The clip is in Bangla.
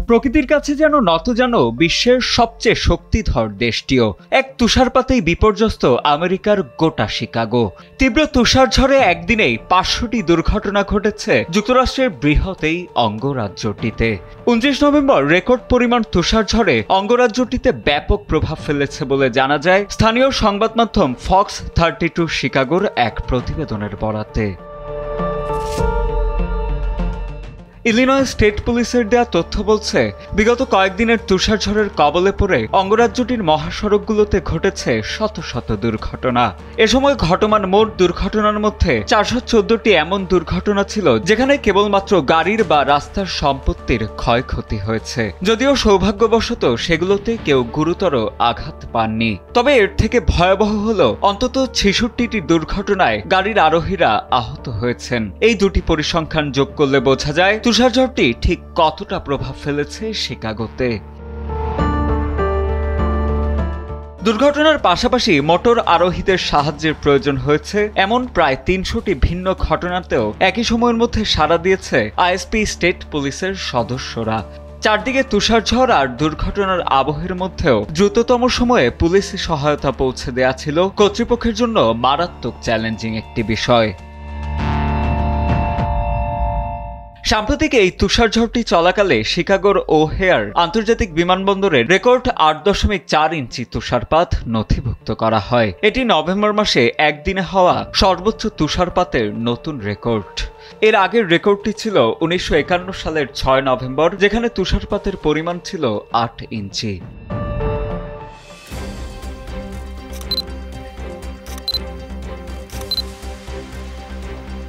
প্রকৃতির কাছে যেন নতজান বিশ্বের সবচেয়ে শক্তিধর দেশটিও। এক তুষারপাতেই বিপর্যস্ত আমেরিকার গোটা শিকাগো। তীব্র তুষারঝড়ে একদিনেই ৫০০টি দুর্ঘটনা ঘটেছে যুক্তরাষ্ট্রের বৃহৎ এই অঙ্গরাজ্যটিতে। ২৯ নভেম্বর রেকর্ড পরিমাণ তুষারঝড়ে অঙ্গরাজ্যটিতে ব্যাপক প্রভাব ফেলেছে বলে জানা যায় স্থানীয় সংবাদ মাধ্যম ফক্স 32 শিকাগোর এক প্রতিবেদনের বরাতে। ইলিনয় স্টেট পুলিশের দেয়া তথ্য বলছে, বিগত কয়েকদিনের তুষারঝড়ের কবলে পড়ে অঙ্গরাজ্যটির মহাসড়কগুলোতে ঘটেছে শত শত দুর্ঘটনা। এ সময় ঘটমান মোট দুর্ঘটনার মধ্যে ৪১৪টি এমন দুর্ঘটনা ছিল যেখানে কেবলমাত্র গাড়ির বা রাস্তার সম্পত্তির ক্ষয়ক্ষতি হয়েছে। যদিও সৌভাগ্যবশত সেগুলোতে কেউ গুরুতর আঘাত পাননি। তবে এর থেকে ভয়াবহ হলো অন্তত ৬৬টি দুর্ঘটনায় গাড়ির আরোহীরা আহত হয়েছেন। এই দুটি পরিসংখ্যান যোগ করলে বোঝা যায় তুষারঝড়টি ঠিক কতটা প্রভাব ফেলেছে শিকাগোতে। দুর্ঘটনার পাশাপাশি মোটর আরোহীদের সাহায্যের প্রয়োজন হয়েছে এমন প্রায় ৩০০টি ভিন্ন ঘটনাতেও একই সময়ের মধ্যে সাড়া দিয়েছে আইএসপি স্টেট পুলিশের সদস্যরা। চারদিকে তুষারঝড় আর দুর্ঘটনার আবহের মধ্যেও দ্রুততম সময়ে পুলিশ সহায়তা পৌঁছে দেয়া ছিল কর্তৃপক্ষের জন্য মারাত্মক চ্যালেঞ্জিং একটি বিষয়। সাম্প্রতিক এই তুষারঝড়টি চলাকালে শিকাগোর ওহেয়ার আন্তর্জাতিক বিমানবন্দরে রেকর্ড ৮.৪ ইঞ্চি তুষারপাত নথিভুক্ত করা হয়। এটি নভেম্বর মাসে একদিনে হওয়া সর্বোচ্চ তুষারপাতের নতুন রেকর্ড। এর আগের রেকর্ডটি ছিল ১৯৫১ সালের ৬ নভেম্বর, যেখানে তুষারপাতের পরিমাণ ছিল ৮ ইঞ্চি।